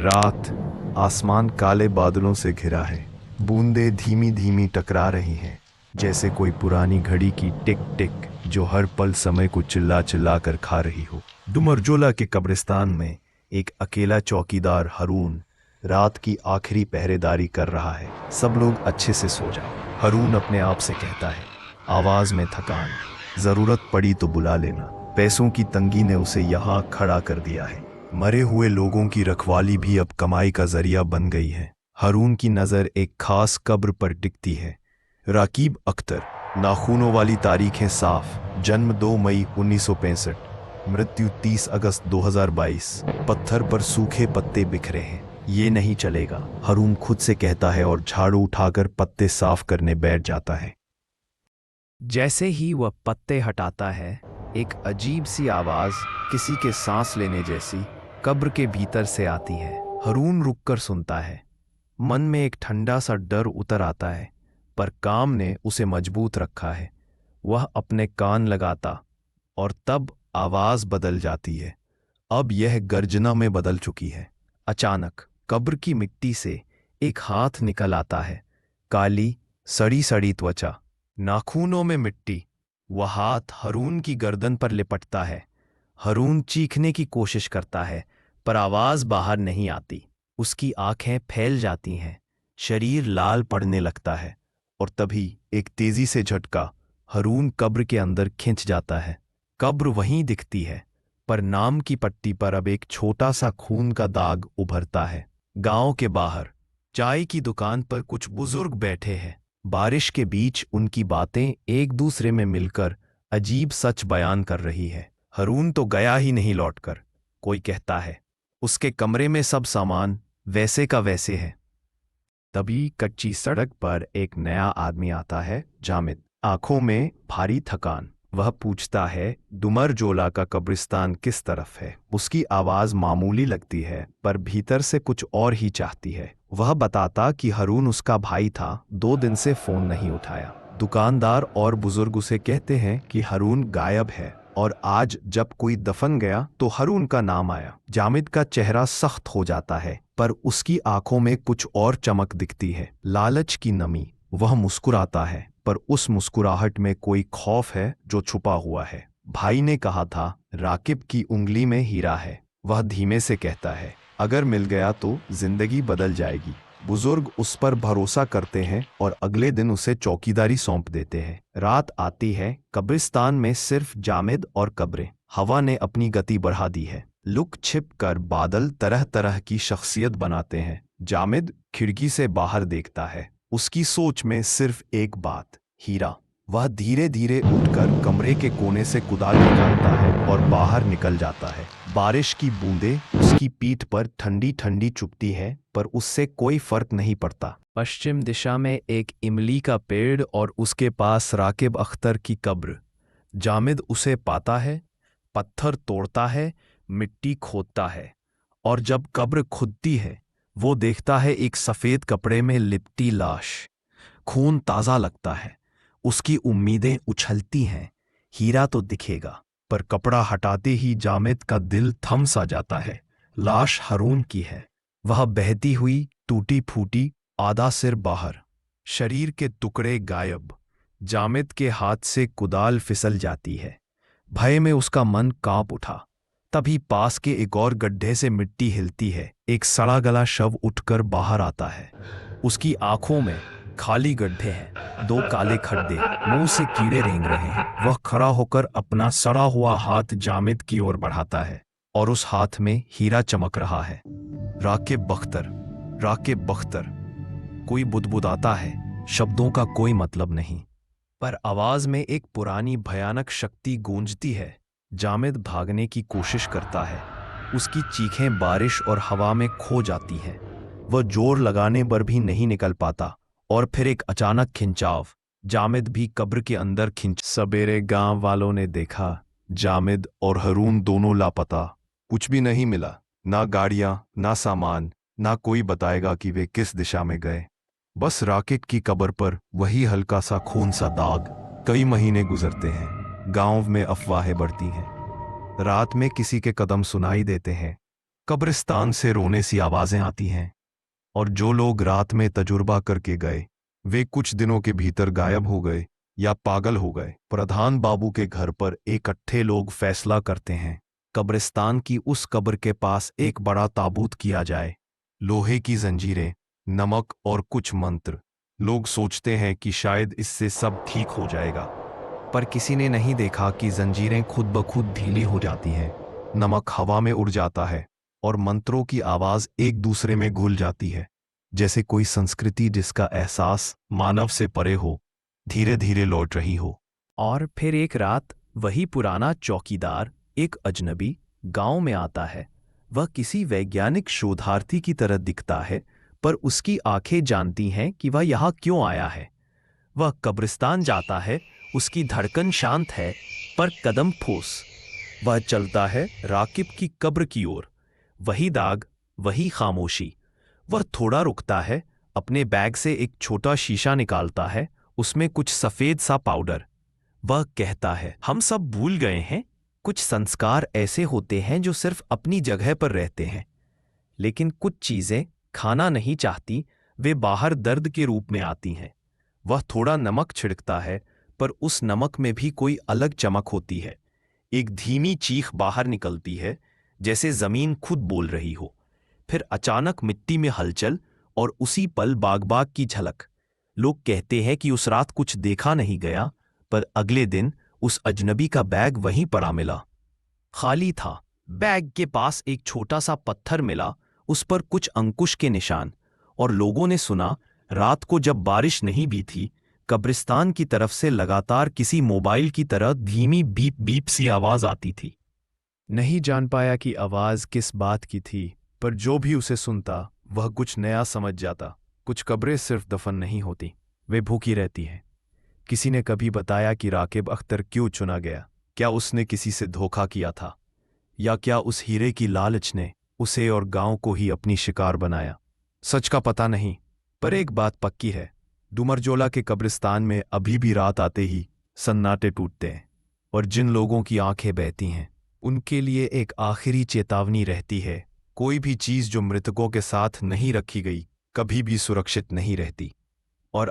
रात, आसमान काले बादलों से घिरा है। बूंदें धीमी धीमी टकरा रही हैं, जैसे कोई पुरानी घड़ी की टिक टिक जो हर पल समय को चिल्ला चिल्ला कर खा रही हो। डुमरजोला के कब्रिस्तान में एक अकेला चौकीदार हरून रात की आखिरी पहरेदारी कर रहा है। सब लोग अच्छे से सो जाओ, हरून अपने आप से कहता है, आवाज में थकान। जरूरत पड़ी तो बुला लेना। पैसों की तंगी ने उसे यहाँ खड़ा कर दिया है। मरे हुए लोगों की रखवाली भी अब कमाई का जरिया बन गई है। हरून की नज़र एक खास कब्र पर टिकती है। राकीब अख्तर। नाखूनों वाली तारीखें साफ। जन्म 2 मई 1965, मृत्यु 30 अगस्त 2022। पत्थर पर सूखे पत्ते बिखरे हैं। ये नहीं चलेगा, हरून खुद से कहता है और झाड़ू उठाकर पत्ते साफ करने बैठ जाता है। जैसे ही वह पत्ते हटाता है, एक अजीब सी आवाज, किसी के सांस लेने जैसी, कब्र के भीतर से आती है। हरून रुककर सुनता है। मन में एक ठंडा सा डर उतर आता है, पर काम ने उसे मजबूत रखा है। वह अपने कान लगाता और तब आवाज बदल जाती है। अब यह गर्जना में बदल चुकी है। अचानक कब्र की मिट्टी से एक हाथ निकल आता है। काली सड़ी सड़ी त्वचा, नाखूनों में मिट्टी। वह हाथ हरून की गर्दन पर लिपटता है। हरून चीखने की कोशिश करता है, पर आवाज बाहर नहीं आती। उसकी आंखें फैल जाती हैं, शरीर लाल पड़ने लगता है, और तभी एक तेजी से झटका हरून कब्र के अंदर खिंच जाता है। कब्र वहीं दिखती है, पर नाम की पट्टी पर अब एक छोटा सा खून का दाग उभरता है। गांव के बाहर चाय की दुकान पर कुछ बुजुर्ग बैठे हैं। बारिश के बीच उनकी बातें एक दूसरे में मिलकर अजीब सच बयान कर रही है। हरून तो गया ही नहीं लौटकर, कोई कहता है। उसके कमरे में सब सामान वैसे का वैसे है। तभी कच्ची सड़क पर एक नया आदमी आता है, जामिद। आंखों में भारी थकान। वह पूछता है, डुमरजोला का कब्रिस्तान किस तरफ है? उसकी आवाज मामूली लगती है, पर भीतर से कुछ और ही चाहती है। वह बताता कि हरून उसका भाई था, 2 दिन से फोन नहीं उठाया। दुकानदार और बुजुर्ग उसे कहते हैं कि हरून गायब है, और आज जब कोई दफन गया तो हरून का नाम आया। जामिद का चेहरा सख्त हो जाता है, पर उसकी आंखों में कुछ और चमक दिखती है, लालच की नमी। वह मुस्कुराता है, पर उस मुस्कुराहट में कोई खौफ है जो छुपा हुआ है। भाई ने कहा था, राकिब की उंगली में हीरा है। वह धीमे से कहता है, अगर मिल गया तो जिंदगी बदल जाएगी। बुजुर्ग उस पर भरोसा करते हैं और अगले दिन उसे चौकीदारी सौंप देते हैं। रात आती है। कब्रिस्तान में सिर्फ जामिद और कब्रें। हवा ने अपनी गति बढ़ा दी है। लुक छिप कर बादल तरह तरह की शख्सियत बनाते हैं। जामिद खिड़की से बाहर देखता है। उसकी सोच में सिर्फ एक बात, हीरा। वह धीरे धीरे उठकर कमरे के कोने से कुदाल निकालता है और बाहर निकल जाता है। बारिश की बूंदें उसकी पीठ पर ठंडी ठंडी चुभती है, पर उससे कोई फर्क नहीं पड़ता। पश्चिम दिशा में एक इमली का पेड़ और उसके पास राकिब अख्तर की कब्र। जामिद उसे पाता है, पत्थर तोड़ता है, मिट्टी खोदता है, और जब कब्र खुदती है, वो देखता है एक सफेद कपड़े में लिपटी लाश। खून ताजा लगता है। उसकी उम्मीदें उछलती हैं, हीरा तो दिखेगा। पर कपड़ा हटाते ही जामिद का दिल थम सा जाता है। लाश हरून की है। वह बहती हुई, टूटी फूटी, आधा सिर बाहर, शरीर के टुकड़े गायब। जामिद के हाथ से कुदाल फिसल जाती है। भय में उसका मन कांप उठा। तभी पास के एक और गड्ढे से मिट्टी हिलती है। एक सड़ा गला शव उठकर बाहर आता है। उसकी आंखों में खाली गड्ढे हैं, 2 काले खड्डे, मुंह से कीड़े रेंग रहे हैं। वह खड़ा होकर अपना सड़ा हुआ हाथ जामिद की ओर बढ़ाता है, और उस हाथ में हीरा चमक रहा है। राकिब बख्तर, राकिब बख्तर। कोई बुदबुदाता है, शब्दों का कोई मतलब नहीं, पर आवाज में एक पुरानी भयानक शक्ति गूंजती है। जामिद भागने की कोशिश करता है। उसकी चीखें बारिश और हवा में खो जाती हैं। वह जोर लगाने पर भी नहीं निकल पाता, और फिर एक अचानक खिंचाव। जामिद भी कब्र के अंदर खिंच। सवेरे गांव वालों ने देखा, जामिद और हरून दोनों लापता। कुछ भी नहीं मिला, ना गाड़ियां, ना सामान, ना कोई बताएगा कि वे किस दिशा में गए। बस राकिब की कब्र पर वही हल्का सा खून सा दाग। कई महीने गुजरते हैं। गांव में अफवाहें बढ़ती हैं। रात में किसी के कदम सुनाई देते हैं। कब्रिस्तान से रोने सी आवाजें आती हैं, और जो लोग रात में तजुर्बा करके गए वे कुछ दिनों के भीतर गायब हो गए या पागल हो गए। प्रधान बाबू के घर पर इकट्ठे लोग फैसला करते हैं कब्रिस्तान की उस कब्र के पास एक बड़ा ताबूत किया जाए। लोहे की जंजीरें, नमक और कुछ मंत्र। लोग सोचते हैं कि शायद इससे सब ठीक हो जाएगा, पर किसी ने नहीं देखा कि जंजीरें खुद ब खुद ढीली हो जाती हैं, नमक हवा में उड़ जाता है और मंत्रों की आवाज एक दूसरे में घुल जाती है, जैसे कोई संस्कृति जिसका एहसास मानव से परे हो धीरे धीरे लौट रही हो। और फिर एक रात वही पुराना चौकीदार एक अजनबी गांव में आता है। वह किसी वैज्ञानिक शोधार्थी की तरह दिखता है, पर उसकी आंखें जानती हैं कि वह यहाँ क्यों आया है। वह कब्रिस्तान जाता है, उसकी धड़कन शांत है पर कदम ठोस। वह चलता है राकिब की कब्र की ओर। वही दाग, वही खामोशी। वह थोड़ा रुकता है, अपने बैग से एक छोटा शीशा निकालता है, उसमें कुछ सफेद सा पाउडर। वह कहता है, हम सब भूल गए हैं, कुछ संस्कार ऐसे होते हैं जो सिर्फ अपनी जगह पर रहते हैं, लेकिन कुछ चीजें खाना नहीं चाहती, वे बाहर दर्द के रूप में आती हैं। वह थोड़ा नमक छिड़कता है, पर उस नमक में भी कोई अलग चमक होती है। एक धीमी चीख बाहर निकलती है, जैसे जमीन खुद बोल रही हो। फिर अचानक मिट्टी में हलचल और उसी पल बाग की झलक। लोग कहते हैं कि उस रात कुछ देखा नहीं गया, पर अगले दिन उस अजनबी का बैग वहीं पड़ा मिला। खाली था। बैग के पास एक छोटा सा पत्थर मिला, उस पर कुछ अंकुश के निशान। और लोगों ने सुना, रात को जब बारिश नहीं भी थी, कब्रिस्तान की तरफ से लगातार किसी मोबाइल की तरह धीमी बीप बीप सी आवाज आती थी। नहीं जान पाया कि आवाज किस बात की थी, पर जो भी उसे सुनता वह कुछ नया समझ जाता। कुछ कब्रें सिर्फ दफन नहीं होती, वे भूखी रहती हैं। किसी ने कभी बताया कि राकिब अख्तर क्यों चुना गया? क्या उसने किसी से धोखा किया था, या क्या उस हीरे की लालच ने उसे और गांव को ही अपनी शिकार बनाया? सच का पता नहीं, पर एक बात पक्की है, डुमरजोला के कब्रिस्तान में अभी भी रात आते ही सन्नाटे टूटते हैं, और जिन लोगों की आंखें बहती हैं उनके लिए एक आखिरी चेतावनी रहती है। कोई भी चीज जो मृतकों के साथ नहीं रखी गई कभी भी सुरक्षित नहीं रहती। और